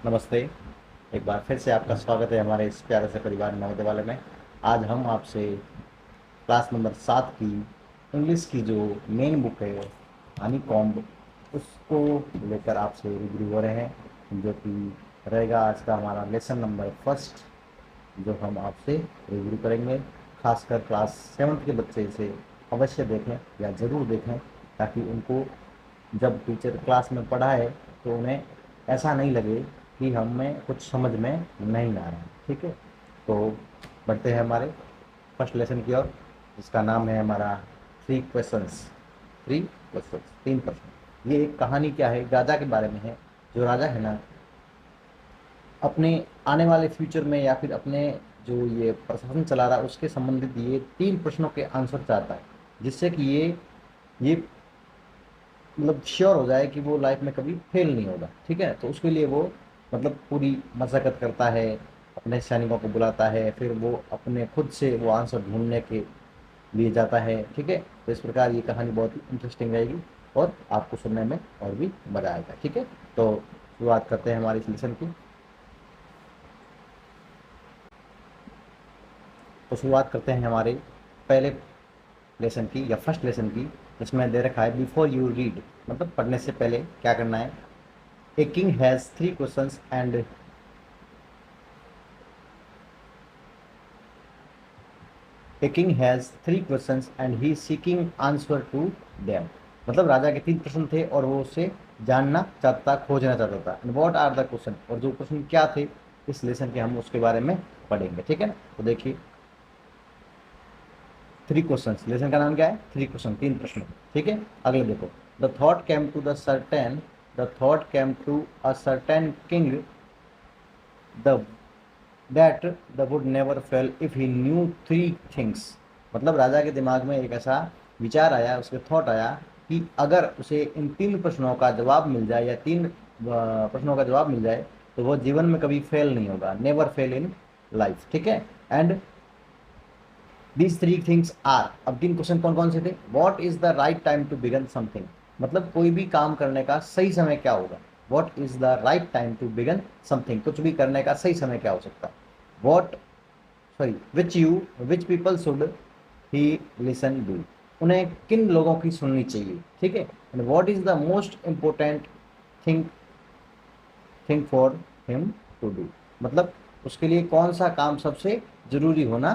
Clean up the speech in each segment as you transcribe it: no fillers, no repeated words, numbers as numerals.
नमस्ते। एक बार फिर से आपका स्वागत है हमारे इस प्यारे से परिवार नवोदय वाले में। आज हम आपसे क्लास नंबर 7 की इंग्लिश की जो मेन बुक है हनी कॉम्ब, उसको लेकर आपसे रूबरू हो रहे हैं, जो कि रहेगा आज का हमारा लेसन नंबर फर्स्ट, जो हम आपसे रूबरू करेंगे। खासकर क्लास 7 के बच्चे इसे अवश्य देखें या ज़रूर देखें, ताकि उनको जब टीचर क्लास में पढ़ाए तो उन्हें ऐसा नहीं लगे कि हमें कुछ समझ में नहीं आ रहा है। ठीक है, तो बढ़ते हैं हमारे फर्स्ट लेसन की ओर, जिसका नाम है हमारा थ्री क्वेश्चंस, 3 प्रश्न। ये एक कहानी क्या है, राजा के बारे में है। जो राजा है ना, अपने आने वाले फ्यूचर में या फिर अपने जो ये प्रशासन चला रहा है उसके संबंधित ये 3 प्रश्नों के आंसर चाहता है, जिससे कि ये मतलब श्योर हो जाए कि वो लाइफ में कभी फेल नहीं होगा। ठीक है, तो उसके लिए वो मतलब पूरी मशक्कत करता है, अपने सैनिकों को बुलाता है, फिर वो अपने खुद से वो आंसर ढूंढने के लिए जाता है। ठीक है, तो इस प्रकार ये कहानी बहुत ही इंटरेस्टिंग रहेगी और आपको सुनने में और भी मज़ा आएगा। ठीक है, तो शुरुआत करते हैं हमारी इस लेसन की। तो शुरुआत करते हैं हमारे पहले लेसन की या फर्स्ट लेसन की, जिसमें दे रखा है बिफोर यू रीड, मतलब पढ़ने से पहले क्या करना है। A king has 3 questions and A king has 3 questions and he is seeking answer to them। मतलब राजा के 3 प्रश्न थे और वो उससे जानना चाहता, खोजना चाहता था। And what are the question, और जो प्रश्न क्या थे इस लेसन के हम उसके बारे में पढ़ेंगे। ठीक है ना, तो देखिए 3 क्वेश्चन, लेसन का नाम क्या है, 3 क्वेश्चन, 3 प्रश्न। ठीक है, अगले देखो। The thought came to a certain king the that the would never fail if he knew 3 things. मतलब राजा के दिमाग में एक ऐसा विचार आया, उसके थॉट आया कि अगर उसे इन 3 प्रश्नों का जवाब मिल जाए या 3 प्रश्नों का जवाब मिल जाए तो वो जीवन में कभी फेल नहीं होगा, नेवर फेल इन लाइफ। ठीक है, एंड दीज 3 थिंग्स आर, अब 3 क्वेश्चन कौन कौन से थे। What is the right time to begin something, मतलब कोई भी काम करने का सही समय क्या होगा। What is the right time to begin something, कुछ भी करने का सही समय क्या हो सकता है। What sorry which people should he listen do, उन्हें किन लोगों की सुननी चाहिए। ठीक है, and what is the most important thing thing for him to do, मतलब उसके लिए कौन सा काम सबसे जरूरी होना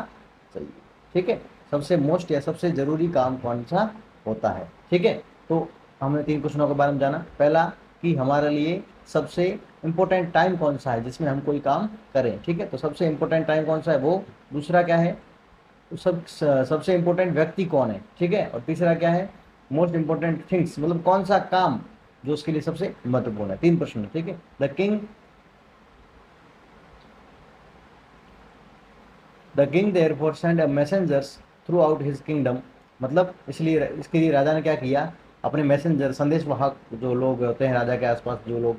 चाहिए। ठीक है, सबसे मोस्ट या सबसे जरूरी काम कौन सा होता है। ठीक है, तो हमने 3 क्वेश्चनों के बारे में जाना। पहला कि हमारे लिए सबसे इम्पोर्टेंट टाइम कौन सा है जिसमें हम कोई काम करें। ठीक है, तो सबसे इम्पोर्टेंट टाइम कौन सा है वो। दूसरा क्या है, सबसे इम्पोर्टेंट व्यक्ति कौन है। ठीक है, और तीसरा क्या है, मोस्ट इम्पोर्टेंट थिंग्स, मतलब कौन सा काम जो उसके लिए सबसे महत्वपूर्ण है। 3 प्रश्न। ठीक है, the king therefore send a messengers through out his kingdom, मतलब इसलिए इसके लिए राजा ने क्या किया, अपने मैसेंजर, संदेश वाहक जो लोग होते हैं राजा के आसपास, जो लोग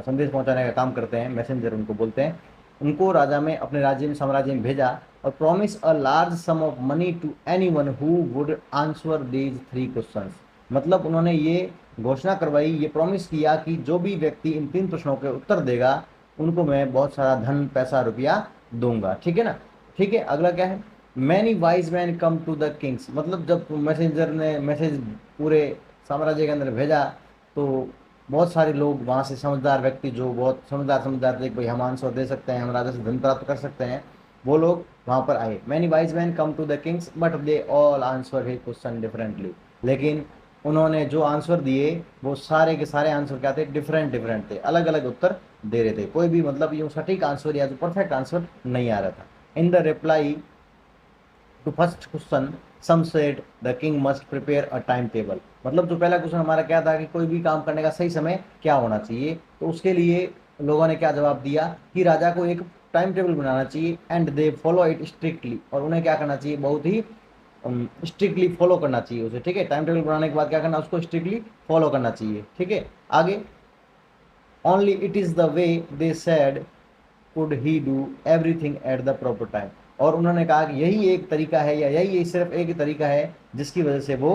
संदेश पहुंचाने का काम करते हैं, मैसेंजर उनको बोलते हैं, उनको राजा में अपने राज्य में, साम्राज्य में भेजा। और promise a large sum of money to anyone who would answer these 3 questions, मतलब उन्होंने ये घोषणा करवाई, ये प्रॉमिस किया कि जो भी व्यक्ति इन 3 प्रश्नों के उत्तर देगा उनको मैं बहुत सारा धन, पैसा, रुपया दूंगा। ठीक है ना। ठीक है, अगला क्या है, many wise men come to the kings, मतलब जब मैसेंजर ने मैसेज पूरे साम्राज्य के अंदर भेजा तो बहुत सारे लोग वहाँ से, समझदार व्यक्ति जो बहुत समझदार थे, भाई हम आंसर दे सकते हैं, हम राजा से धन प्राप्त कर सकते हैं, वो लोग वहाँ पर आए। Many wise men come to the kings but they all answer his question differently, लेकिन उन्होंने जो आंसर दिए वो सारे के सारे आंसर क्या थे, डिफरेंट थे, अलग अलग उत्तर दे रहे थे, कोई भी मतलब यूँ सटीक आंसर या जो परफेक्ट आंसर नहीं आ रहा था। In the reply to first question some said the king must prepare a time table, मतलब जो पहला क्वेश्चन हमारा क्या था कि कोई भी काम करने का सही समय क्या होना चाहिए, तो उसके लिए लोगों ने क्या जवाब दिया कि राजा को एक टाइम टेबल बनाना चाहिए, and they follow it strictly, और उन्हें क्या करना चाहिए, बहुत ही स्ट्रिक्टली फॉलो करना चाहिए उसे। ठीक है, टाइम टेबल बनाने के बाद क्या करना, उसको स्ट्रिक्टली फॉलो करना चाहिए। ठीक है, आगे only it is the way they sad could he do everything at the proper time, और उन्होंने कहा कि यही एक तरीका है या यही सिर्फ एक ही तरीका है जिसकी वजह से वो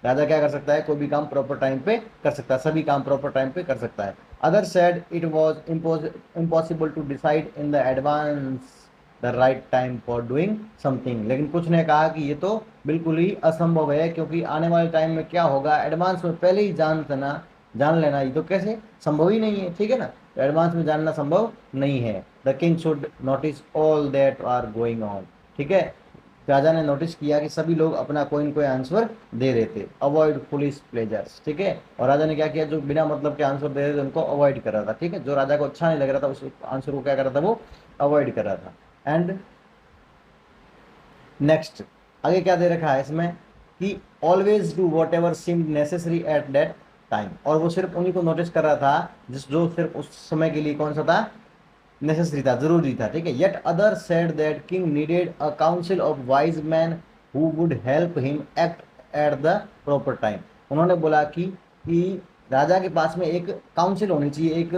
राजा क्या कर सकता है, कोई भी काम प्रॉपर टाइम पे कर सकता है, सभी काम प्रॉपर टाइम पे कर सकता है। Other said it was impossible to decide in the advance the right time for doing something. लेकिन कुछ ने कहा कि ये तो बिल्कुल ही असंभव है, क्योंकि आने वाले टाइम में क्या होगा एडवांस में पहले ही जान लेना ये तो कैसे संभव ही नहीं है, ठीक है ना। तो एडवांस में जानना संभव नहीं है। The king should notice all that are going on, ठीक है। राजा ने नोटिस किया कि सभी लोग अपना कोई न कोई आंसर दे रहे थे। अवॉइड फुलिश प्लेजर्स, ठीक है। और राजा ने क्या किया, जो बिना मतलब के आंसर दे रहे थे उनको अवॉइड कर रहा था, ठीक है। जो राजा को अच्छा नहीं लग रहा था उस आंसर को क्या कर रहा था, वो अवॉइड कर रहा था। एंड नेक्स्ट आगे क्या दे रखा है इसमें कि always do what ever seemed necessary at that time. और वो सिर्फ उन्हीं को नोटिस कर रहा था जो सिर्फ उस समय के लिए कौन सा था, नेसेसरी था, जरूरी था, ठीक है। Yet other said that king needed a council of wise man who would help him act at the proper time. उन्होंने बोला कि राजा के पास में एक काउंसिल होनी चाहिए, एक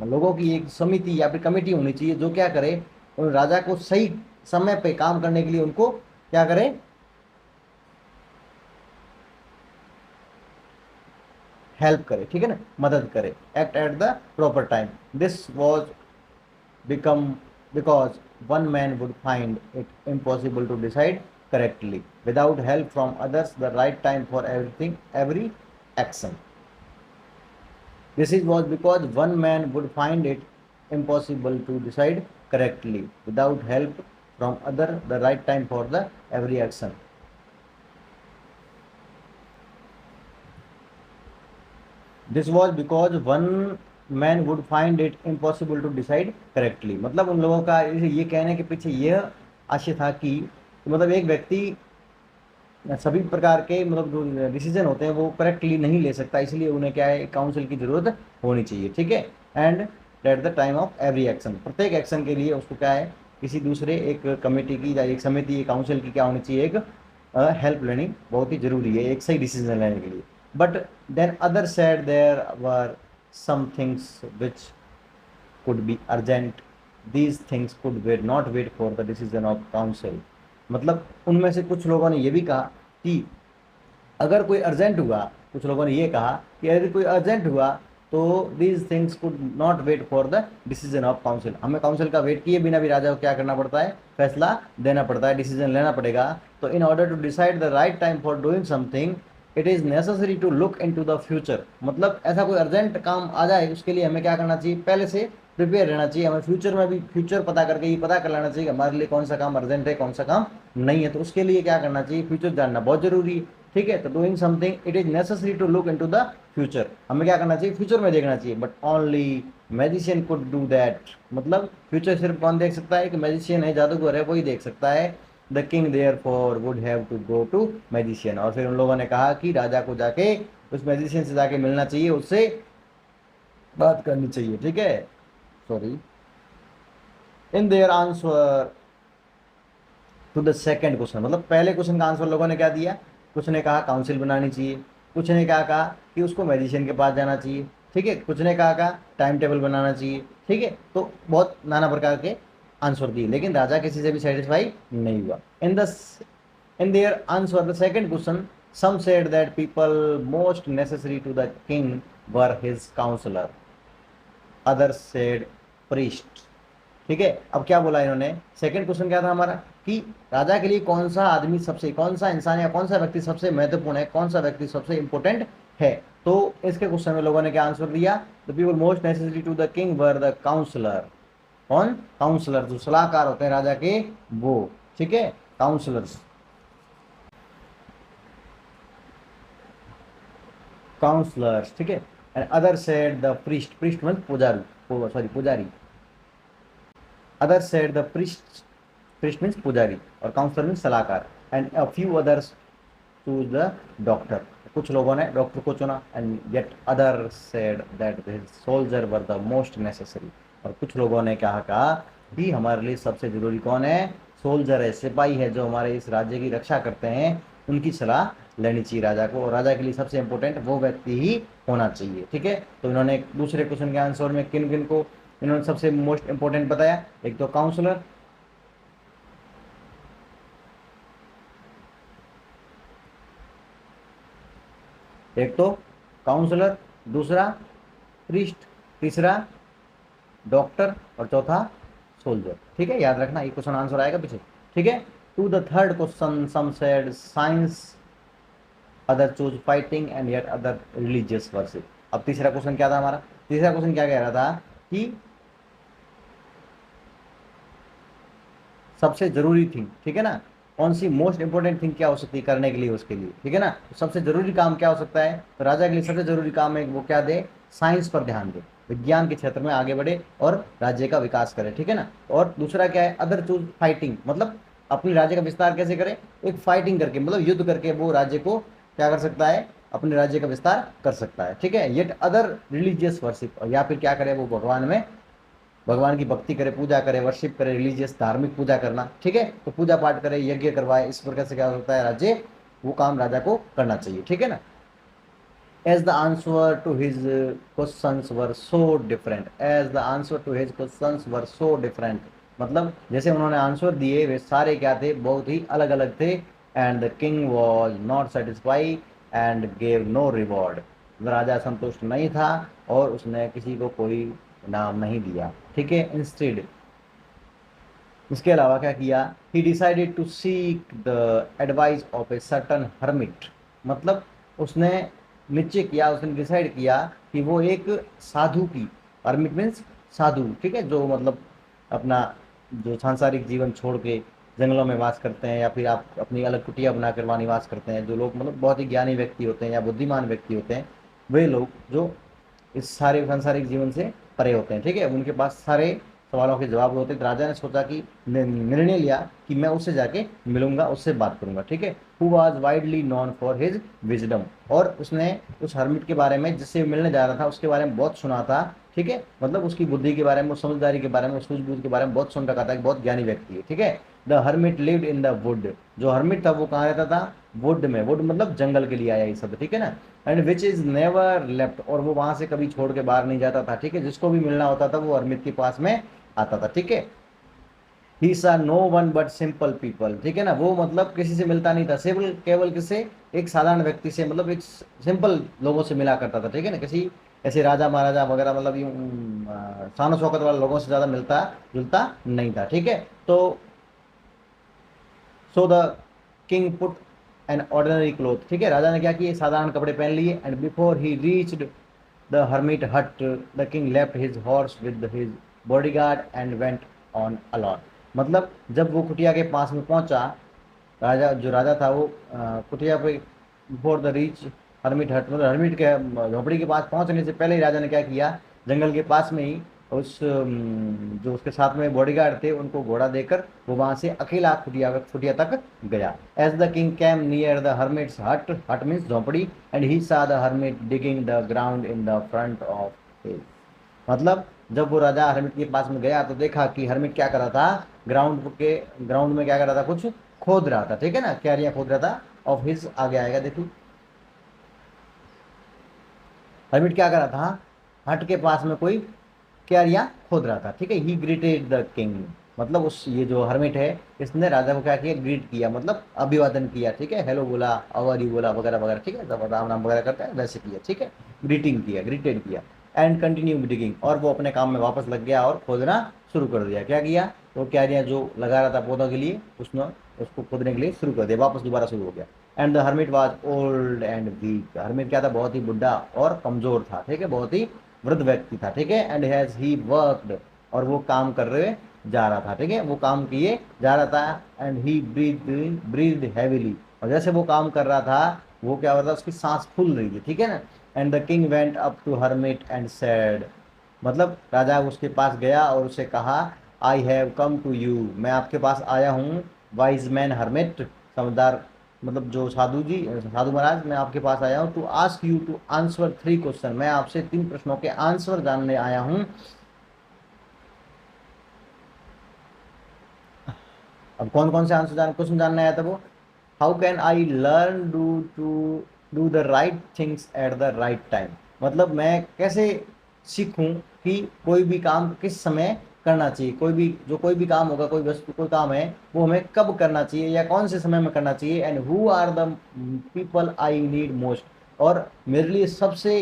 लोगों की एक समिति या फिर कमेटी होनी चाहिए जो क्या करे, उन राजा को सही समय पे काम करने के लिए उनको क्या करे, हेल्प करे, ठीक है ना, मदद करे। Act at the proper time. This was become because one man would find it impossible to decide correctly without help from others the right time for every action. This is was because one man would find it impossible to decide correctly without help from other the right time for the every action. This was because one man would find it impossible to decide correctly. मतलब उन लोगों का ये कहने के पीछे यह आशय था कि मतलब एक व्यक्ति सभी प्रकार के मतलब जो डिसीजन होते हैं वो करेक्टली नहीं ले सकता, इसलिए उन्हें क्या है, काउंसिल की जरूरत होनी चाहिए, ठीक है। And at the time of every action, प्रत्येक एक्शन के लिए उसको क्या है, किसी दूसरे एक कमेटी की या एक समिति, एक काउंसिल की क्या होनी चाहिए, एक हेल्प लेनी बहुत ही जरूरी है एक सही डिसीजन लेने के लिए। But then other said there were some things which could be urgent, these things could wait not wait for the decision of council। मतलब उनमें से कुछ लोगों ने ये भी कहा कि अगर कोई अर्जेंट हुआ, कुछ लोगों ने ये कहा कि यदि कोई अर्जेंट हुआ तो these things could not wait for the decision of council. हमें काउंसिल का वेट किए बिना भी राजा को क्या करना पड़ता है, फैसला देना पड़ता है, डिसीजन लेना पड़ेगा। तो in order to decide the right time for doing something it is necessary to look into the future. मतलब ऐसा कोई अर्जेंट काम आ जाए उसके लिए हमें क्या करना चाहिए, पहले से प्रिपेयर रहना चाहिए। हमें फ्यूचर में भी फ्यूचर पता करके ये पता कर लेना चाहिए कि हमारे लिए कौन सा काम अर्जेंट है, कौन सा काम नहीं है। तो उसके लिए क्या करना चाहिए, फ्यूचर जानना बहुत जरूरी है, ठीक है। तो doing something it is necessary to look into the future, हमें क्या करना चाहिए, फ्यूचर में देखना चाहिए। But only magician could do that. मतलब फ्यूचर सिर्फ कौन देख सकता है, कि मैजिशियन है, जादूगर है, वही देख सकता है। The king therefore would have to go to magician. और फिर उन लोगों ने कहा कि राजा को जाके उस मैजिशियन से जाके मिलना चाहिए, उससे बात करनी चाहिए, ठीक है। Sorry, in their answer to the second question, मतलब पहले क्वेश्चन का आंसर लोगों ने क्या दिया, कुछ ने कहा काउंसिल बनानी चाहिए, कुछ ने क्या कहा कि उसको मैजिशियन के पास जाना चाहिए, ठीक है। कुछ ने कहा टाइम टेबल बनाना चाहिए, ठीक है। तो बहुत नाना प्रकार के आंसर दिए, लेकिन राजा किसी से भी सेटिस्फाई नहीं हुआ। इन their answer the second question some said that people most necessary to the king were his counselor, others said priest, ठीक है। अब क्या बोला इन्होंने, सेकंड क्वेश्चन क्या था हमारा कि राजा के लिए कौन सा आदमी सबसे, कौन सा इंसान या कौन सा व्यक्ति सबसे महत्वपूर्ण है, कौन सा व्यक्ति सबसे इंपॉर्टेंट है। तो इसके क्वेश्चन में लोगों ने क्या आंसर दिया, the people most necessary to the king were the counsellor. कौन, काउंसलर, जो सलाहकार होते हैं राजा के, वो, ठीक है, काउंसलर्स, काउंसलर्स, ठीक है। And other said the priest, priest मतलब पुजारी, सॉरी पुजारी। Other said the priest, priest means पुजारी, और काउंसलर मीन्स सलाहकार। And a few others choose the doctor, कुछ लोगों ने डॉक्टर को चुना। And yet other said that soldier were the most necessary, और कुछ लोगों ने कहा कि हमारे लिए सबसे जरूरी कौन है, सोल्जर है, सिपाही है, जो हमारे इस राज्य की रक्षा करते हैं, उनकी सलाह लेनी चाहिए राजा को। और राजा के लिए सबसे इंपॉर्टेंट वो व्यक्ति ही होना चाहिए, ठीक है। तो इन्होंने दूसरे क्वेश्चन के आंसर में किन किन को इन्होंने सबसे मोस्ट इंपॉर्टेंट बताया, एक तो काउंसलर, एक तो काउंसलर, दूसरा प्रीस्ट, तीसरा डॉक्टर और चौथा सोल्जर। ठीक है, याद रखना, ये क्वेश्चन आंसर आएगा पीछे। ठीक है, to the third question, some said science, other choose fighting and yet other religious worship. अब तीसरा क्वेश्चन क्या था हमारा? तीसरा क्वेश्चन क्या कह रहा था कि सबसे जरूरी थिंग, ठीक है ना, कौन सी मोस्ट इंपॉर्टेंट थिंग क्या हो सकती है करने के लिए उसके लिए, ठीक है ना, तो सबसे जरूरी काम क्या हो सकता है? तो राजा के लिए सबसे जरूरी काम है वो क्या दे? साइंस पर ध्यान दे, विज्ञान के क्षेत्र में आगे बढ़े और राज्य का विकास करे, ठीक है ना। और दूसरा क्या है? अदर चूज फाइटिंग, मतलब अपनी राज्य का विस्तार कैसे करे? एक फाइटिंग करके, मतलब युद्ध करके वो राज्य को क्या कर सकता है? अपने राज्य का विस्तार कर सकता है, ठीक है। येट अदर रिलीजियस वर्शिप, या फिर क्या करे? वो भगवान में, भगवान की भक्ति करे, पूजा करे, वर्शिप करे, रिलीजियस धार्मिक पूजा करना, ठीक है, तो पूजा पाठ करे, यज्ञ करवाए, इस प्रकार से क्या होता है? राज्य, वो काम राजा को करना चाहिए, ठीक है ना। as the answer to his questions were so different, as the answer to his questions were so different, मतलब जैसे उन्होंने आंसर दिए वे सारे क्या थे? बहुत ही अलग अलग थे। And the king was not satisfied and gave no reward, राजा संतुष्ट नहीं था और उसने किसी को कोई इनाम नहीं दिया, ठीक है। इंस्टेड, इसके अलावा क्या किया? He decided to seek the advice of a certain hermit, मतलब उसने निश्चय किया, उसने डिसाइड किया कि वो एक साधु की, हर्मिट मीन्स साधु, ठीक है, जो मतलब अपना जो सांसारिक जीवन छोड़ के जंगलों में वास करते हैं, या फिर आप अपनी अलग कुटिया बनाकर वहाँ निवास करते हैं, जो लोग मतलब बहुत ही ज्ञानी व्यक्ति होते हैं या बुद्धिमान व्यक्ति होते हैं, वे लोग जो इस सारे सांसारिक जीवन से परे होते हैं, ठीक है, उनके पास सारे सवालों के जवाब होते हैं। तो राजा ने सोचा कि निर्णय लिया कि मैं उससे जाके मिलूंगा, उससे बात करूंगा, ठीक है। Who was widely known for his wisdom, और उसने उस हर्मिट के बारे में, जिससे मिलने जा रहा था, उसके बारे में बहुत सुना था, ठीक है, मतलब उसकी बुद्धि के बारे में, समझदारी के बारे में, सूझबूझ के बारे में बहुत सुन रखा था कि बहुत ज्ञानी व्यक्ति है, ठीक है। The hermit lived in the wood, जो हर्मिट था वो कहाँ रहता था? वुड में, वुड मतलब जंगल के लिए आया ये शब्द, ठीक है ना। And which is never left, और वो वहां से कभी छोड़ के बाहर नहीं जाता था, ठीक है, जिसको भी मिलना होता था वो हर्मिट के पास में आता था, ठीक है। He saw no one but simple people, ठीक है ना, वो मतलब किसी से मिलता नहीं था, केवल केवल किससे? एक साधारण व्यक्ति से, मतलब एक सिंपल लोगों से मिला करता था, ठीक है ना, किसी ऐसे राजा महाराजा वगैरह, मतलब यूं शान शौकत वाले लोगों से ज्यादा मिलता जुलता नहीं था, ठीक है। तो so the king put an ordinary cloth, ठीक है, राजा ने क्या किए? साधारण कपड़े पहन लिए। And before he reached the hermit hut, the king left his horse with his bodyguard and went on alone, मतलब जब वो कुटिया के पास में पहुंचा, राजा जो राजा था वो कुटिया पे, बिफोर द रीच हर्मिट हट, मतलब हर्मिट के झोपड़ी के पास पहुंचने से पहले ही राजा ने क्या किया? जंगल के पास में ही उस जो उसके साथ में बॉडीगार्ड थे उनको घोड़ा देकर वो वहां से अकेला कुटिया कुटिया तक गया। As the king came near the hermit's hut, hut means झोपड़ी, and he saw the hermit digging the ground in the front of his, मतलब जब वो राजा हर्मिट के पास में गया तो देखा कि हर्मिट क्या कर रहा था? ग्राउंड में क्या कर रहा था? कुछ खोद रहा था, ठीक है ना, क्यारियां खोद रहा था। ऑफ हिज आगे आएगा, देखो हर्मिट क्या कर रहा था? हट के पास में कोई क्यारियां खोद रहा था, ठीक है। ही ग्रीटेड द किंग, मतलब उस ये जो हर्मिट है इसने राजा को क्या किया? ग्रीट किया, मतलब अभिवादन किया, ठीक है, हेलो बोला, आवर यू बोला, वगैरह वगैरह, ठीक है, जब राम नाम वगैरह करते हैं वैसे किया, ठीक है, ग्रीटिंग किया, ग्रीटेड किया। एंड कंटिन्यू डिगिंग, और वो अपने काम में वापस लग गया और खोदना शुरू कर दिया। क्या किया? तो क्यारियां जो लगा रहा था पौधों के लिए, उसने उसको खोदने के लिए शुरू कर दिया, वापस दोबारा शुरू हो गया। And the hermit was old and weak, hermit क्या था? बहुत ही बुढ़ा और कमजोर था, ठीक है, बहुत ही वृद्ध व्यक्ति था, ठीक है। एंड हैज ही वर्कड, और वो काम कर रहे जा रहा था, ठीक है, वो काम किए जा रहा था। एंड ही ब्रीथ हैवीली, और जैसे वो काम कर रहा था वो क्या हो रहा था? उसकी सांस फूल रही थी, ठीक है ना। And the king went up to hermit and said, मतलब राजा उसके पास गया और उसे कहा, I have come to you, मैं आपके पास आया हूँ, वाइज मैन हर्मिट, समझदार मतलब जो साधु जी, साधु महाराज, मैं आपके पास आया हूँ, to ask you to answer 3 question, मैं आपसे 3 प्रश्नों के आंसर जानने आया हूँ। अब कौन कौन से आंसर क्वेश्चन जानने आया था वो? How can I learn to do the right things at the right time, मतलब मैं कैसे सीखूं कि कोई भी काम किस समय करना चाहिए, कोई भी काम होगा, कोई वस्तु, कोई काम है, वो हमें कब करना चाहिए या कौन से समय में करना चाहिए। And who are the people I need most, और मेरे लिए सबसे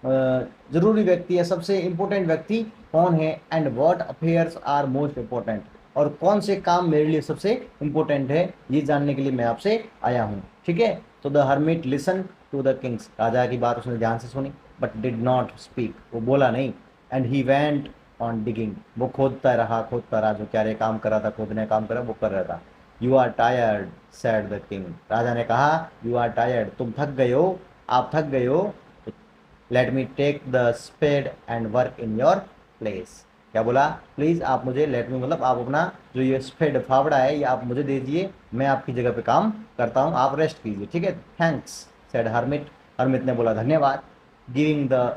जरूरी व्यक्ति या सबसे इम्पोर्टेंट व्यक्ति कौन है, and what affairs are most important, और कौन से काम मेरे लिए सबसे इम्पोर्टेंट है, ये जानने के लिए मैं आपसे आया हूँ। ठीक है, तो the hermit listen to the king's, राजा की बात उसने ध्यान से सुनी, बट डिड नॉट स्पीक, वो बोला नहीं। And he went on digging, वो खोदता रहा, जो क्या रे काम कर रहा था, खोदने काम कर रहा, वो कर रहा था। You are tired said the king, राजा ने कहा यू आर टायर्ड, तुम थक गए हो, आप थक गए हो, let me take the spade and work in your place. क्या बोला, प्लीज आप मुझे, लेट मी मतलब आप अपना जो ये स्पेड फावड़ा है ये आप मुझे दे दीजिए, मैं आपकी जगह पे काम करता हूँ, आप रेस्ट कीजिए। ठीक है, थैंक्स सेड हर्मिट, हर्मिट ने बोला धन्यवाद। Giving the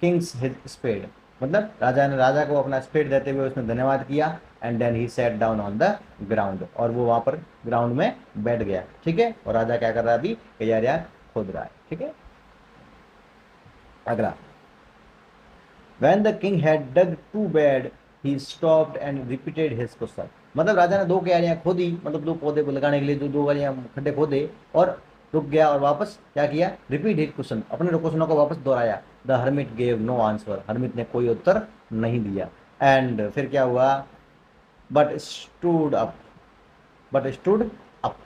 kings his spade, मतलब राजा को अपना स्पेड देते हुए उसने धन्यवाद किया। And then he set down on the ground, और वो वहां पर ग्राउंड में बैठ गया। ठीक है, और राजा क्या कर रहा है अभी, यार खोद रहा है। ठीक है, अगला, when the king had dug too bad he stopped and repeated his question, मतलब राजा ने दो क्यारियां खोदी, मतलब दो पौधे को लगाने के लिए जो दो क्यारियां खड्डे खोदे, और रुक गया और वापस क्या किया, रिपीट हिज क्वेश्चन, अपने क्वेश्चनों को वापस दोहराया। The hermit gave no answer, hermit ने कोई उत्तर नहीं दिया। एंड फिर क्या हुआ, but stood up, but stood up,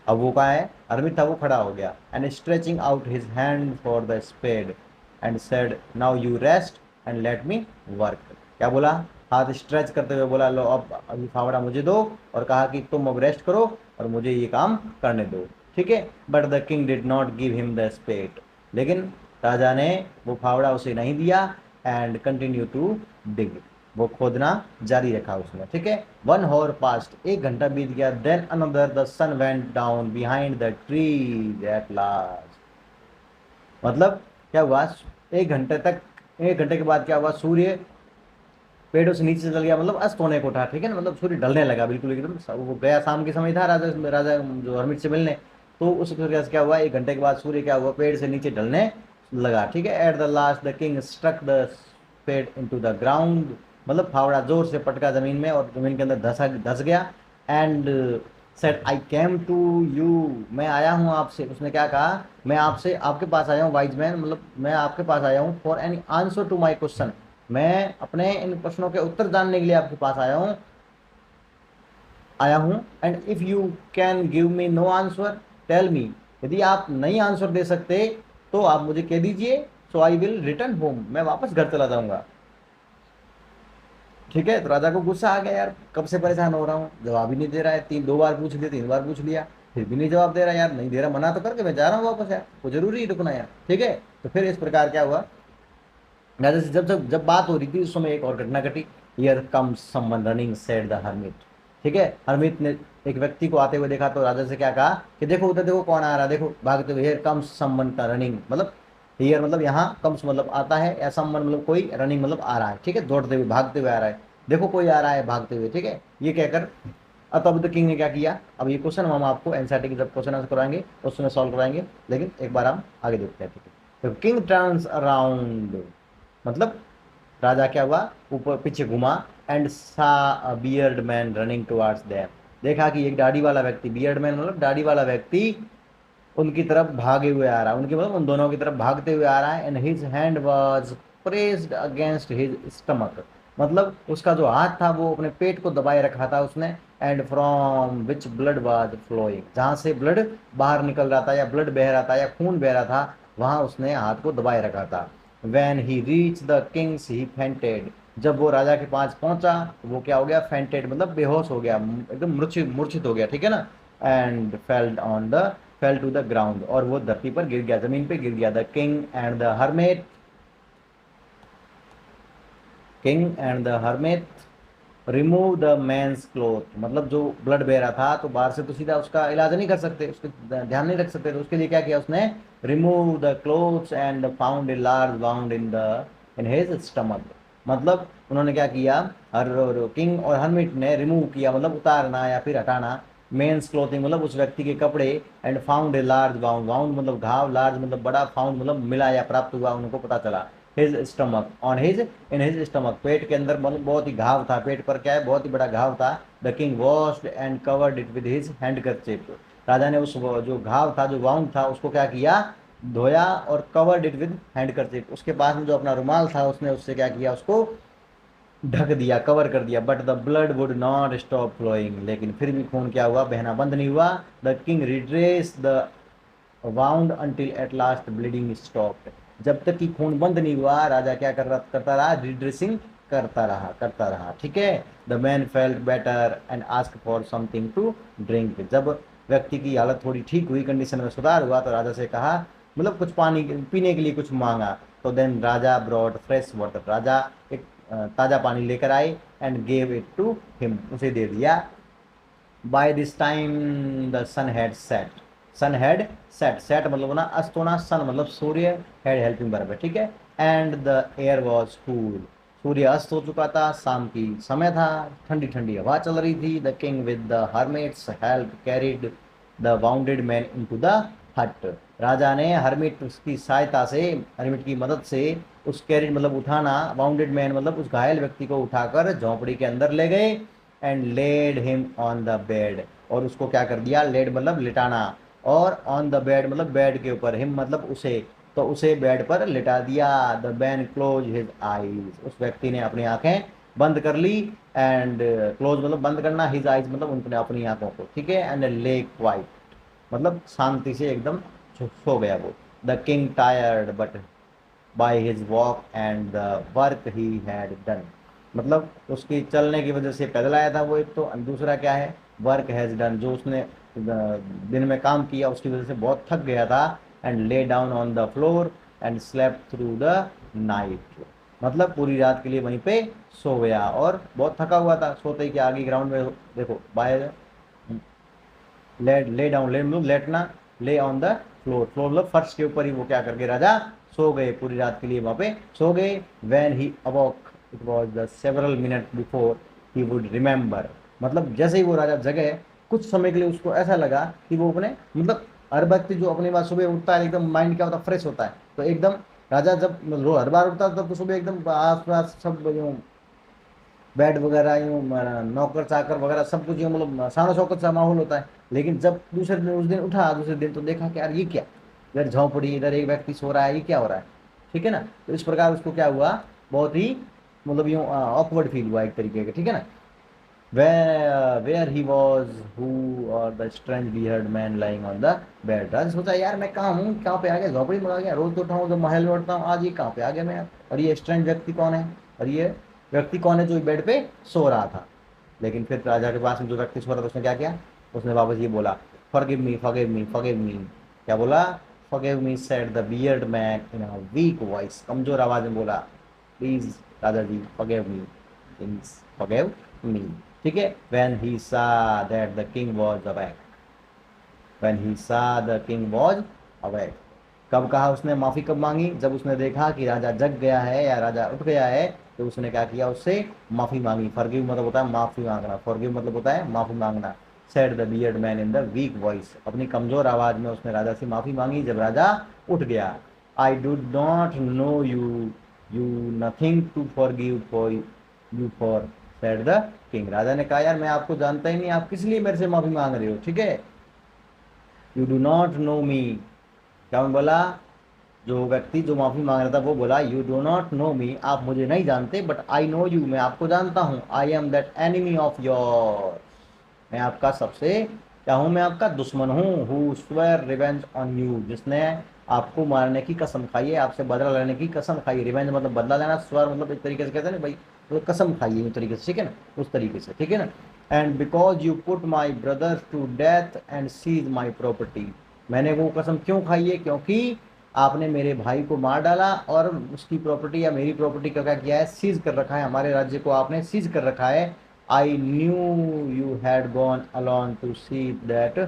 अब वो कहाँ है, हर्मिट था, वो खड़ा हो गया। And stretching out his hand for the spade and said now you rest and let me work, क्या बोला, हाथ स्ट्रेच करते हुए बोला लो अब अभी फावड़ा मुझे दो, और कहा कि तुम अब रेस्ट करो और मुझे ये काम करने दो। ठीक है, but the king did not give him the spade, लेकिन राजा ने वो फावड़ा उसे नहीं दिया। एंड कंटिन्यू टू डिग, वो खोदना जारी रखा उसने। ठीक है, 1 hour पास्ट, 1 घंटा बीत गया। Then another the sun went down behind the trees at last, मतलब क्या हुआ, 1 घंटे तक, 1 घंटे के बाद क्या हुआ, सूर्य पेड़ों से नीचे चल गया, मतलब अस्त होने को उठा। ठीक है ना, मतलब सूर्य ढलने लगा बिल्कुल एकदम, वो गया, शाम के समय था, राजा राजा जो हरमिट से मिलने, तो उस वजह से क्या हुआ, 1 घंटे के बाद सूर्य क्या हुआ, पेड़ से नीचे ढलने लगा। ठीक है, at the last the king struck the spade into the ground, मतलब फावड़ा जोर से पटका जमीन में और जमीन के अंदर धस गया। And said I came to you, मैं आया हूँ आपसे, उसने क्या कहा, मैं आपसे, आपके पास आया हूँ वाइज मैन, मतलब मैं आपके पास आया हूँ for any answer to my question, मैं अपने इन प्रश्नों के उत्तर जानने के लिए आपके पास आया हूँ। And if you can give me no answer tell me, यदि आप नहीं आंसर दे सकते तो आप मुझे कह दीजिए, सो आई विल रिटर्न होम, मैं वापस घर चला जाऊंगा। ठीक है, तो राजा को गुस्सा आ गया, यार कब से परेशान हो रहा हूँ, जवाब ही नहीं दे रहा है, 2 बार पूछ लिया, 3 बार पूछ लिया, फिर भी नहीं जवाब दे रहा यार, नहीं दे रहा, मना तो करके मैं जा रहा हूँ वापस यार, वो जरूरी रुकना यार। ठीक है, तो फिर इस प्रकार क्या हुआ, राजा से जब बात हो रही थी उस समय एक और घटना घटी। Here comes someone running said the hermit, ठीक है, हर्मिट ने एक व्यक्ति को आते हुए देखा, तो राजा से क्या कहा कि देखो उधर देखो कौन आ रहा है, देखो भागते हुए, हियर कम्स समवन का रनिंग, मतलब हियर मतलब यहाँ, कम्स मतलब आता है, या समवन मतलब कोई, रनिंग मतलब आ रहा है। ठीक है, दौड़ते हुए भागते हुए आ रहा है, देखो कोई आ रहा है भागते हुए। ठीक है, ये कहकर तब द किंग ने क्या किया, अब ये क्वेश्चन हम आपको एनसीईआरटी की जब क्वेश्चन आंसर कराएंगे उसमें सॉल्व कराएंगे, लेकिन एक बार हम आगे देखते हैं। ठीक है, तो किंग टर्न्स अराउंड, मतलब राजा क्या हुआ, ऊपर पीछे घुमा, एंड सा beard man running towards them, देखा कि एक दाढ़ी वाला व्यक्ति, बियर्ड मैन मतलब दाढ़ी वाला व्यक्ति उनकी तरफ भागे हुए आ रहा है, उनकी मतलब उन दोनों की तरफ भागते हुए आ रहा है। And his hand was pressed against his stomach, मतलब उसका जो हाथ था वो अपने पेट को दबाए रखा था उसने। And from which blood was flowing, जहाँ से ब्लड बाहर निकल रहा था या ब्लड बह रहा था या खून बह रहा था, वहाँ उसने हाथ को दबाए रखा था। When he reach the Kings he fainted, जब वो राजा के पास पहुंचा वो क्या हो गया, फेंटेड मतलब बेहोश हो गया, एकदम मूर्छित हो गया। ठीक है ना, and fell to the ground, और वो धरती पर गिर गया, जमीन पे गिर गया। The king and the hermit remove the man's cloth, मतलब जो ब्लड बह रहा था तो बाहर से तो सीधा उसका इलाज नहीं कर सकते, उसके ध्यान नहीं रख सकते, तो उसके लिए क्या किया उसने, remove the clothes and found a large wound in his stomach, मतलब उन्होंने क्या किया, हर किंग और हर्मिट ने रिमूव किया मतलब उतारना या फिर हटाना, मेंस क्लोथिंग मतलब उस व्यक्ति के कपड़े, and found a large wound, wound मतलब घाव, लार्ज मतलब बड़ा, फाउंड मतलब मिला या प्राप्त हुआ, उनको पता चला। His stomach on his in his stomach, पेट के अंदर मतलब बहुत ही घाव था, पेट पर क्या है, बहुत ही बड़ा घाव था। The king washed and covered it with his handkerchief, राजा ने उस जो घाव था, जो वाउंड था, उसको क्या किया, धोया और कवर्ड इट विद हैंडकरचीफ, उसके पास में जो अपना रुमाल था उसने उससे क्या किया, उसको ढक दिया, कवर कर दिया। But the blood would not stop flowing, लेकिन फिर भी खून क्या हुआ, बहना बंद नहीं हुआ। The king retrace the wound until at last bleeding stopped, जब तक कि खून बंद नहीं हुआ राजा क्या करता रहा, रिड्रेसिंग करता रहा, ठीक है। The man felt better and ask for something to drink, जब व्यक्ति की हालत थोड़ी ठीक हुई, कंडीशन में सुधार हुआ, तो राजा से कहा, मतलब कुछ पानी पीने के लिए कुछ मांगा। तो देन राजा ब्रॉड फ्रेश वाटर, राजा एक ताज़ा पानी लेकर आए, and gave it to him, उसे दे दिया। By this time the sun had set, sun had set, set मतलब होना अस्त होना, सन मतलब सूर्य, हैड हेल्पिंग वर्ब है, ठीक है। And the air was cool, सूर्य अस्त हो चुका था, शाम की समय था, ठंडी ठंडी हवा चल रही थी। The king with the hermits help carried the bounded man into the हट, राजा ने हर्मिट की सहायता से, हर्मिट की मदद से उस कैरिड मतलब उठाना, वाउंडेड मैन मतलब उस घायल व्यक्ति को उठाकर झोंपड़ी के अंदर ले गए। And laid him on the bed, और उसको क्या कर दिया, लेड मतलब लिटाना, और ऑन द बेड मतलब बेड के ऊपर, हिम मतलब उसे, तो उसे बेड पर लिटा दिया। The man close his eyes, उस व्यक्ति ने अपनी आंखें बंद कर ली। एंड क्लोज मतलब बंद करना, हिज आईज मतलब उनने अपनी आंखों को, ठीक है। एंड ले क्वाइट मतलब शांति से एकदम सो गया वो। The king tired but by his walk and the work he had done, मतलब उसकी चलने की वजह से पैदल आया था वो एक तो, दूसरा क्या है, वर्क हैज डन, जो उसने दिन में काम किया उसकी वजह से बहुत थक गया था। And lay down on the floor and slept through the night, मतलब पूरी रात के लिए वहीं पे सो गया और बहुत थका हुआ था। सोते ही क्या, आगे ग्राउंड में देखो, बाय ले डाउन, ले मतलब लेटना, ले ऑन द फ्लोर, फ्लोर मतलब फर्श के ऊपर ही वो क्या करके राजा सो गए, पूरी रात के लिए वहां पे सो गए। When he awoke it was the several minute before he would remember, मतलब जैसे ही वो राजा जगे, कुछ समय के लिए उसको ऐसा लगा कि वो अपने, मतलब हर व्यक्ति जो अपने बाद सुबह उठता है एकदम माइंड क्या होता है, फ्रेश होता है, तो एकदम राजा जब हर बार उठता तब तो सुबह एकदम आस पास सब बेड वगैरह यूँ नौकर चाकर वगैरह सब कुछ यूँ मतलब शानो शौकत सा माहौल होता है। लेकिन जब दूसरे दिन, उस दिन उठा दूसरे दिन, तो देखा कि यार ये क्या, इधर झोंपड़ी, इधर एक व्यक्ति सो रहा है, ये क्या हो रहा है, ठीक है ना। तो इस प्रकार उसको क्या हुआ, बहुत ही मतलब यूँ ऑकवर्ड फील हुआ एक तरीके का, ठीक है ना। वेयर ही वॉज हु और the strange beard man lying on the bed, राजा सोचा यार मैं कहाँ हूँ, कहाँ पे आ गया, झोपड़ी में आ गया, रोज तो उठाऊँ जब महल में उठता हूँ, आज ये कहाँ पे आ गया मैं, और ये स्ट्रेंज व्यक्ति कौन है, और ये व्यक्ति कौन है जो बेड पे सो रहा था। लेकिन फिर राजा के पास में जो व्यक्ति सो रहा था उसने क्या किया, उसने वापस ये बोला, forgive me forgive me forgive me, क्या बोला, forgive me said the beard man in a weak voice, कमजोर आवाज में बोला, प्लीज राजा जी forgive me, please forgive me, ठीक है। When he saw that the king was awake, when he saw the king was awake, कब कहा उसने माफी, कब मांगी, जब उसने देखा कि राजा जग गया है या राजा उठ गया है, तो उसने क्या किया, उससे माफी मांगी। फॉरगिव मतलब होता है माफी मांगना, फॉरगिव मतलब होता है माफी मांगना। Said the beard man in the week voice, अपनी कमजोर आवाज में उसने राजा से माफी मांगी जब राजा उठ गया। I do not know you, you nothing to forgive for you for, said the king, राजा ने कहा यार मैं आपको जानता ही नहीं, आप किस लिए मेरे से माफी मांग रहे हो, ठीक है। यू डू नॉट नो मी, क्या मैं बोला, जो व्यक्ति जो माफी मांग रहा था वो बोला, यू डो नॉट नो मी, आप मुझे नहीं जानते, बट आई नो यू, मैं आपको जानता हूँ। I am that enemy of your, मैं आपका सबसे क्या हूँ, मैं आपका दुश्मन हूँ। Who swear revenge on you, जिसने आपको मारने की कसम खाई है, आपसे बदला लेने की कसम खाई है। रिवेंज मतलब बदला लेना, स्वर मतलब एक तरीके से कहते हैं ना भाई, तो कसम खाई है एक तरीके से, ठीक है ना, उस तरीके से, ठीक है ना। And because you put my brother to death and seize my property, मैंने वो कसम क्यों खाई है, क्योंकि आपने मेरे भाई को मार डाला और उसकी प्रॉपर्टी या मेरी प्रॉपर्टी का क्या किया है, सीज कर रखा है, हमारे राज्य को आपने सीज कर रखा है। I knew you had gone alone to see that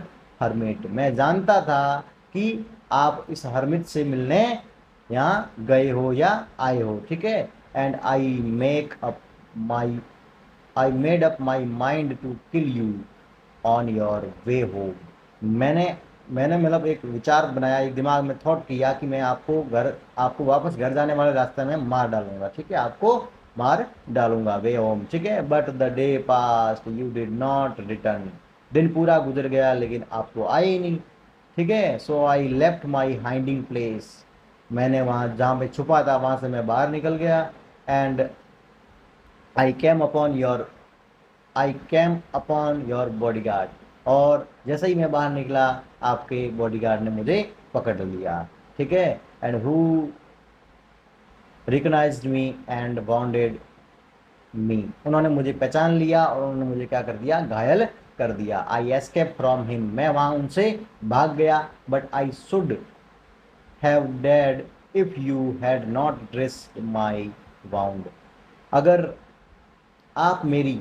hermit, मैं जानता था कि आप इस हर्मिट से मिलने यहाँ गए हो या आए हो, ठीक है। And I made up my mind to kill you on your way home, मैंने मैंने मतलब एक विचार बनाया, एक दिमाग में थॉट किया कि मैं आपको वापस घर जाने वाले रास्ते में मार डालूंगा, ठीक है, आपको मार डालूंगा वे होम, ठीक है। But the day past you did not return, दिन पूरा गुजर गया लेकिन आप तो आए ही नहीं, ठीक है। So I left my hiding place, मैंने वहाँ जहाँ पे छुपा था वहाँ से मैं बाहर निकल गया। And I came upon your I came upon your bodyguard, और जैसे ही मैं बाहर निकला आपके बॉडीगार्ड ने मुझे पकड़ लिया। ठीक है। And who recognised me and bounded me, उन्होंने मुझे पहचान लिया और उन्होंने मुझे क्या कर दिया, घायल कर दिया। आई एस्केप फ्रॉम हिम, मैं वहां उनसे भाग गया। But I should have dead if you had not dressed my wound, अगर आप मेरी,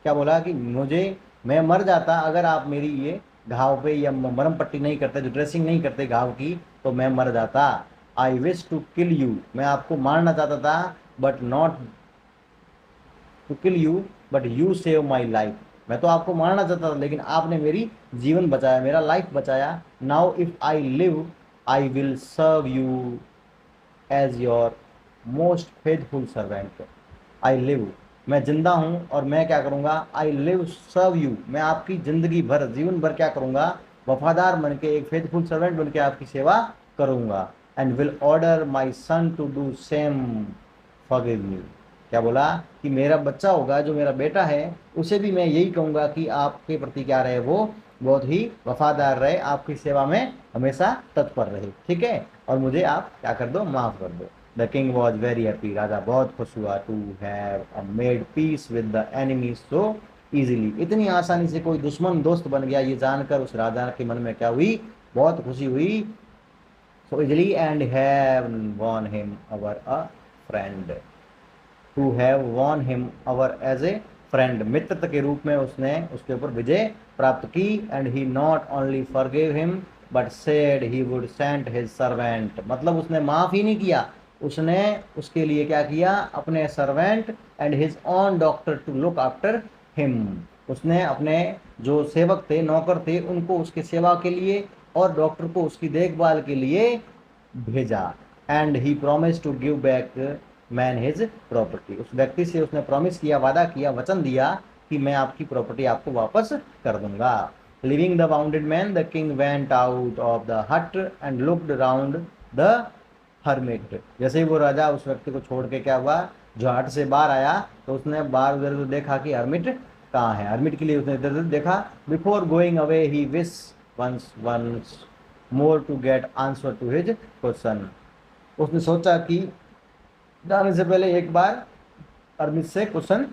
क्या बोला कि मुझे, मैं मर जाता अगर आप मेरी ये घाव पे या मरहम पट्टी नहीं करते, जो ड्रेसिंग नहीं करते घाव की, तो मैं मर जाता। I wish to kill you, मैं आपको मारना चाहता था, but not to kill you but you save my life, मैं तो आपको मारना चाहता था लेकिन आपने मेरी जीवन बचाया, मेरा लाइफ बचाया। Now if I live I will serve you as your most faithful servant. I live, मैं जिंदा हूँ और मैं क्या करूँगा, आई लिव सर्व यू, मैं आपकी ज़िंदगी भर, जीवन भर क्या करूँगा, वफादार बन के, एक फेथफुल सर्वेंट बन के आपकी सेवा करूँगा। And will order my son to do same, forgive me, क्या बोला कि मेरा बच्चा होगा, जो मेरा बेटा है, उसे भी मैं यही कहूँगा कि आपके प्रति क्या रहे, वो बहुत ही वफादार रहे, आपकी सेवा में हमेशा तत्पर रहे। ठीक है। और मुझे आप क्या कर दो, माफ़ कर दो। The king was very happy, राजा बहुत खुश हुआ, to have made peace with the enemy so easily, इतनी आसानी से कोई दुश्मन दोस्त बन गया, ये जानकर उस राजा के मन में क्या हुई, बहुत खुशी हुई। So easily and have won him over a friend, to have won him over as a friend, मित्र के रूप में उसने उसके ऊपर विजय प्राप्त की। And he not only forgive him but said he would send his servant, मतलब उसने माफ ही नहीं किया, उसने उसके लिए क्या किया, अपने servant and his own doctor to look after him, उसने अपने जो सेवक थे, नौकर थे, उनको उसकी सेवा के लिए और डॉक्टर को उसकी देखभाल के लिए भेजा। And he promise to give back man his property, उस व्यक्ति से उसने प्रॉमिस किया, वादा किया, वचन दिया कि मैं आपकी प्रॉपर्टी आपको वापस कर दूंगा। Living the bounded man the king went out of the hut and looked round the hermit, जैसे ही वो राजा उस व्यक्ति को छोड़ के क्या हुआ, जो हट से बाहर आया, तो उसने बाहर उधर देखा कि हर्मिट कहाँ है, हर्मिट के लिए उसने इधर उधर देखा। Before going away he wish once more to get answer to his question, उसने सोचा कि जाने से पहले एक बार अरमित से क्वेश्चन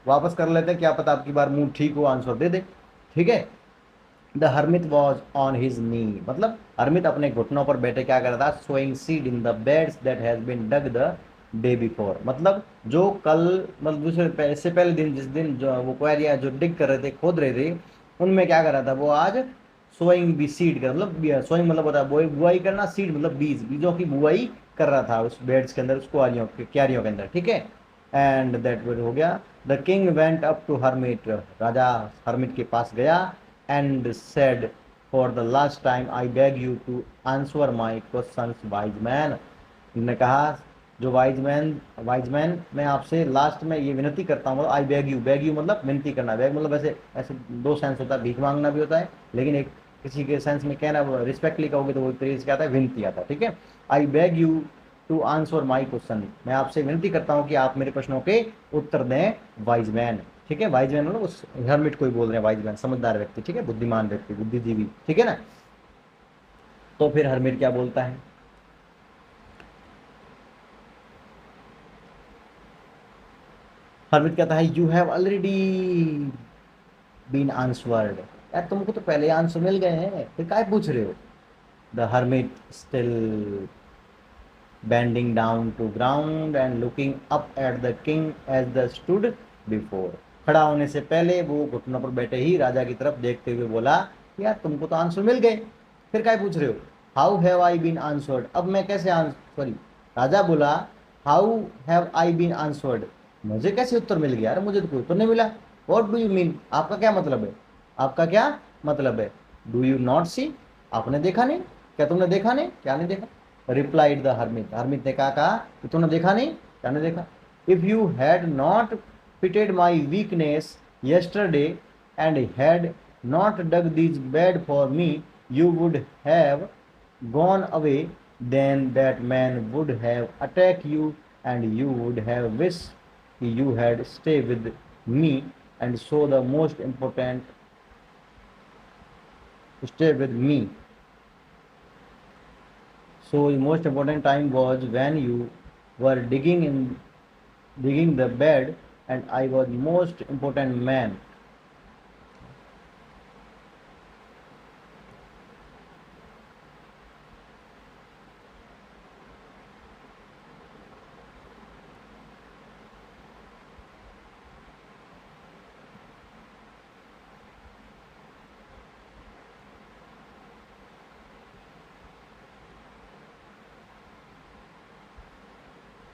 वापस कर लेते हैं, क्या पता आपकी बार मुंह ठीक हो, आंसर दे दे। ठीक है। The hermit was on his knee, मतलब हर्मित अपने घुटनों पर बैठे क्या कर रहा था, sowing seed in the beds that has been dug the day before, मतलब जो कल, मतलब दूसरे इससे पहले दिन, जिस दिन जो वो क्वेरिया जो डिग कर रहे थे, खोद रहे थे, उनमें क्या कर रहा था वो आज सोइंग बी सीड कर, मतलब सोइंग मतलब होता है बुआई करना, सीड मतलब बीज, बीजों की बुआई कर रहा था उस बेड्स के अंदर, उस क्यारियों के अंदर। ठीक है। एंड दैट हो गया। The king went up to hermit, राजा हर्मिट के पास गया। And said for the last time I beg you to answer my question wise man, ने कहा जो वाइज मैन मैं आपसे लास्ट में ये विनती करता हूँ, आई बेग यू मतलब विनती करना, बेग मतलब ऐसे ऐसे दो सेंस होता है, भीख मांगना भी होता है, लेकिन एक किसी के सेंस में कहना, रिस्पेक्टली कहोगे तो वो तरीके से क्या आता है, विनती आता है। ठीक है। I beg you to answer my question, मैं आपसे विनती करता हूँ कि आप मेरे प्रश्नों के उत्तर दें, वाइज मैन। ठीक है। वाइज मैन मतलब उस हर्मिट को ही बोल रहे हैं वाइज मैन, समझदार व्यक्ति। ठीक है। बुद्धिमान व्यक्ति, बुद्धिजीवी। ठीक है ना। तो फिर हर्मिट क्या बोलता है, हर्मिट कहता है यू हैव ऑलरेडी बीन आंसवर्ड, यार तुमको तो पहले आंसर मिल गए हैं, फिर काय पूछ रहे हो। The hermit still bending down to ground and looking up at the king as the stood before, खड़ा होने से पहले वो घुटनों पर बैठे ही राजा की तरफ देखते हुए बोला, यार तुमको तो आंसर मिल गए, फिर क्या पूछ रहे हो। How have I been answered, अब मैं कैसे सॉरी, राजा बोला how have I been answered, मुझे कैसे उत्तर मिल गया, यार मुझे तो कोई उत्तर नहीं मिला। व्हाट डू यू मीन, आपका क्या मतलब है, आपका क्या मतलब है। डू यू नॉट सी, आपने देखा नहीं, क्या तुमने देखा नहीं, क्या नहीं देखा। रिप्लाइड द हर्मिट, हर्मिट ने कहा कि तूने देखा नहीं, क्या नहीं देखा। If you had not pitted my weakness yesterday and had not dug this bed for me, you would have gone away, then that man would have attacked you, and you would have wished you had stayed with me, and so the most important stay with me. So the most important time was when you were digging the bed, and I was most important man.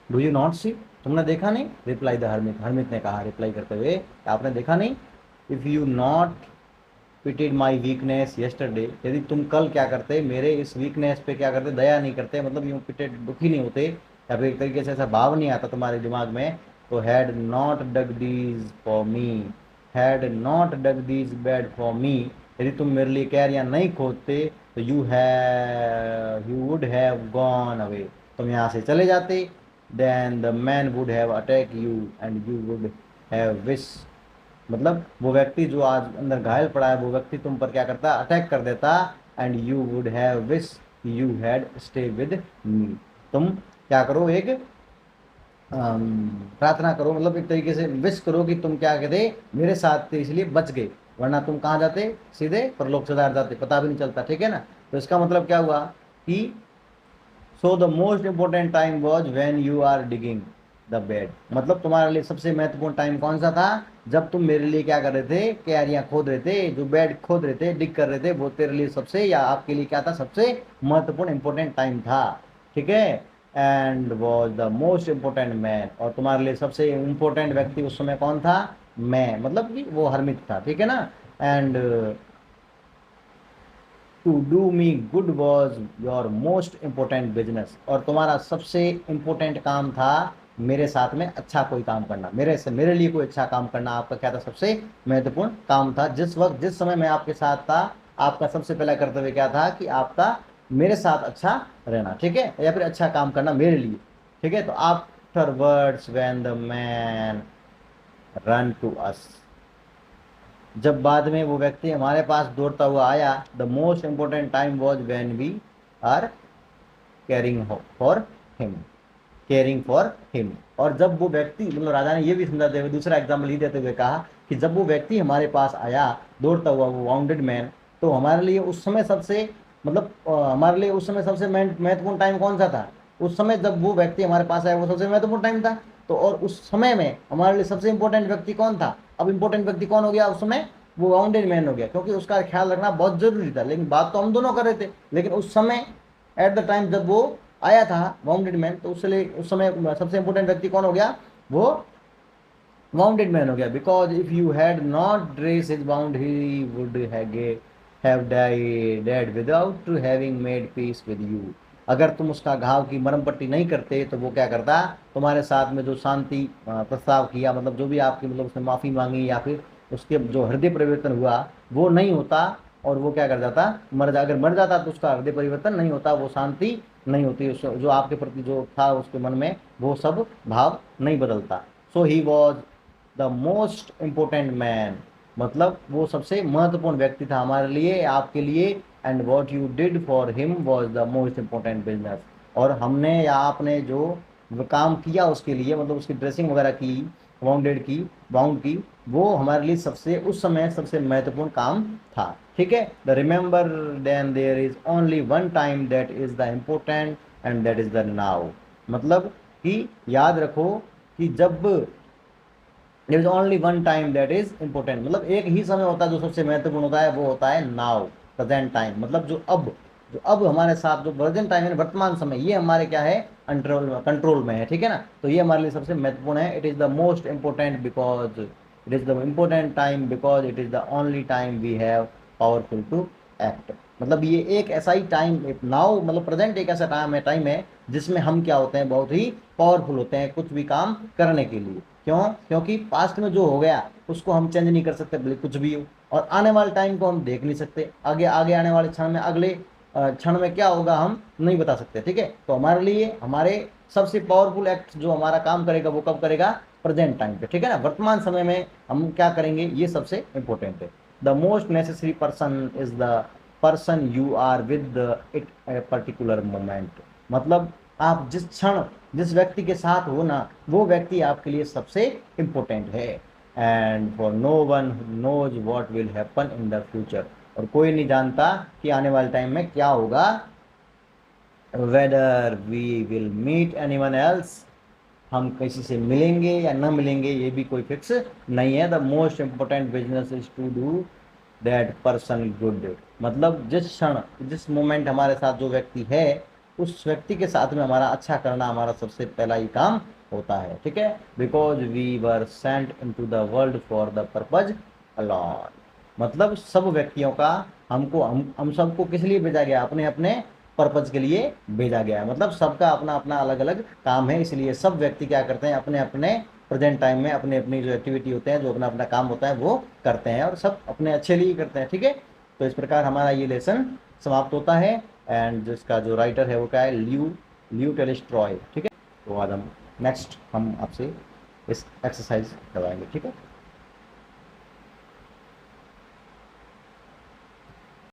Do you not see, तुमने देखा नहीं? Reply the Harmeet, Harmeet ने कहा reply करते हुए, आपने देखा नहीं? If you not pitted my weakness yesterday, यदि तुम कल क्या करते, मेरे इस वीकनेस पे क्या करते, दया नहीं करते, मतलब यूँ पिटेड दुखी नहीं होते, या फिर एक तरीके से ऐसा भाव नहीं आता तुम्हारे दिमाग में, तो had not dug these for me, had not dug these bed for me, यदि तुम मेरे लिए कैरियाँ नहीं खोदते, तो you would have gone away, तुम यहाँ से चले जाते, then the man would have attacked you and you would have wish, मतलब वो व्यक्ति जो आज अंदर घायल पड़ा है, वो व्यक्ति तुम पर क्या करता, अटैक कर देता, and you would have wish you had stay with me, तुम क्या करो, एक प्रार्थना करो, मतलब एक तरीके से विश करो कि तुम क्या कहते, मेरे साथ थे इसलिए बच गए, वरना तुम कहाँ जाते, सीधे परलोक सिधार जाते, पता भी नहीं चलता, ठीक है ना। तो इसका मतलब क्या हुआ कि so the most important time was when you are digging the bed, मतलब तुम्हारे लिए सबसे महत्वपूर्ण टाइम कौन सा था, जब तुम मेरे लिए क्या कर रहे थे, क्यारियां खोद रहे थे, जो बेड खोद रहे थे, डिग कर रहे थे, वो तेरे लिए सबसे, या आपके लिए क्या था, सबसे महत्वपूर्ण इंपॉर्टेंट टाइम था, ठीक है। And was the most important man, और तुम्हारे लिए सबसे इंपॉर्टेंट व्यक्ति उस समय कौन था, मैं, मतलब कि वो हरमित था, ठीक है ना। And to do me good was your most important business, और तुम्हारा सबसे इम्पोर्टेंट काम था मेरे साथ में अच्छा कोई काम करना, मेरे लिए कोई अच्छा काम करना आपका क्या था, सबसे महत्वपूर्ण काम था। जिस वक्त जिस समय मैं आपके साथ था, आपका सबसे पहला कर्तव्य क्या था कि आपका मेरे साथ अच्छा रहना, ठीक है, या फिर अच्छा काम करना मेरे लिए, ठीक है। तो afterwards when the man run to us, जब बाद में वो व्यक्ति हमारे पास दौड़ता हुआ आया, the most important time was when we are caring for him, caring for him, और जब वो व्यक्ति, मतलब राजा ने ये भी समझाते हुए दूसरा एग्जाम्पल ही देते हुए कहा कि जब वो व्यक्ति हमारे पास आया दौड़ता हुआ, वो वाउंडेड मैन, तो हमारे लिए उस समय सबसे, मतलब हमारे लिए उस समय सबसे महत्वपूर्ण टाइम कौन सा था, उस समय जब वो व्यक्ति हमारे पास आया वो सबसे महत्वपूर्ण टाइम था। तो और उस समय में हमारे लिए सबसे इंपॉर्टेंट व्यक्ति कौन था, अब इंपॉर्टेंट व्यक्ति कौन हो गया उस समय, वो वाउंडेड मैन हो गया, क्योंकि उसका ख्याल रखना बहुत जरूरी था। लेकिन बात तो हम दोनों कर रहे थे, लेकिन उस समय एट द टाइम जब वो आया था वाउंडेड मैन, तो उससे उस समय सबसे इंपॉर्टेंट व्यक्ति कौन हो गया, वो वाउंडेड मैन हो गया। Because if you had not dress his wound he would have died without having made peace with you, अगर तुम उसका घाव की मरम पट्टी नहीं करते, तो वो क्या करता, तुम्हारे साथ में जो शांति प्रस्ताव किया, मतलब जो भी आपकी, मतलब उसने माफ़ी मांगी, या फिर उसके जो हृदय परिवर्तन हुआ वो नहीं होता, और वो क्या कर जाता, अगर मर जाता तो उसका हृदय परिवर्तन नहीं होता, वो शांति नहीं होती, जो आपके प्रति जो था उसके मन में, वो सब भाव नहीं बदलता। So he was the most important man, मतलब वो सबसे महत्वपूर्ण व्यक्ति था हमारे लिए, आपके लिए। And what you did for him was the most important business, और हमने या आपने जो काम किया उसके लिए, मतलब उसकी ड्रेसिंग वगैरह की, बाउंड की, वो हमारे लिए सबसे उस समय सबसे महत्वपूर्ण काम था, ठीक है। The remember then there is only one time that is the important and that is the now, मतलब कि याद रखो कि जब there is only one time that is important, मतलब एक ही समय होता है जो सबसे महत्वपूर्ण होता है, वो होता है नाउ, प्रेजेंट टाइम, मतलब जो अब हमारे साथ जो प्रेजेंट टाइम है, वर्तमान समय, ये हमारे क्या है, कंट्रोल में है, ठीक है ना। तो ये हमारे लिए सबसे महत्वपूर्ण है। It is the most important because it is the important time because it is the only time we have powerful to act, मतलब ये एक ऐसा ही टाइम, नाउ मतलब प्रेजेंट एक ऐसा टाइम है जिसमें हम क्या होते हैं, बहुत ही पावरफुल होते हैं कुछ भी काम करने के लिए, क्यों? क्योंकि पास्ट में जो हो गया उसको हम चेंज नहीं कर सकते, भले कुछ भी हो, और आने वाले टाइम को हम देख नहीं सकते, आगे आगे आने वाले क्षण में, अगले क्षण में क्या होगा हम नहीं बता सकते, ठीक है। तो हमारे लिए हमारे सबसे पावरफुल एक्ट जो हमारा काम करेगा वो कब करेगा? प्रेजेंट टाइम पे, ठीक है ना, वर्तमान समय में हम क्या करेंगे, ये सबसे इंपॉर्टेंट है। The most necessary person is the person you are with it a particular moment. मतलब आप जिस क्षण जिस व्यक्ति के साथ हो ना, वो व्यक्ति आपके लिए सबसे इंपॉर्टेंट है। And for no one knows what will happen in the future, और कोई नहीं जानता कि आने वाले टाइम में क्या होगा। Whether we will meet anyone else, हम किसी से मिलेंगे या न मिलेंगे ये भी कोई फिक्स नहीं है। The most important business is to do that person good. मतलब जिस क्षण जिस मोमेंट हमारे साथ जो व्यक्ति है, उस व्यक्ति के साथ में हमारा अच्छा करना हमारा सबसे पहला ही काम होता है, ठीक है। Because we were sent into the world for the purpose alone. मतलब सब व्यक्तियों का हम सबको किस लिए भेजा गया? अपने अपने पर्पज के लिए भेजा गया है। मतलब सबका अपना अपना अलग अलग काम है, इसलिए सब व्यक्ति क्या करते हैं, अपने अपने प्रेजेंट टाइम में अपनी अपनी जो एक्टिविटी होते हैं, जो अपना अपना काम होता है वो करते हैं, और सब अपने अच्छे लिए करते हैं, ठीक है। तो इस प्रकार हमारा ये लेसन समाप्त होता है। एंड जिसका जो राइटर है वो क्या है? ल्यू टॉलस्टॉय, ठीक है। तो आज हम नेक्स्ट हम आपसे इस एक्सरसाइज करवाएंगे, ठीक है।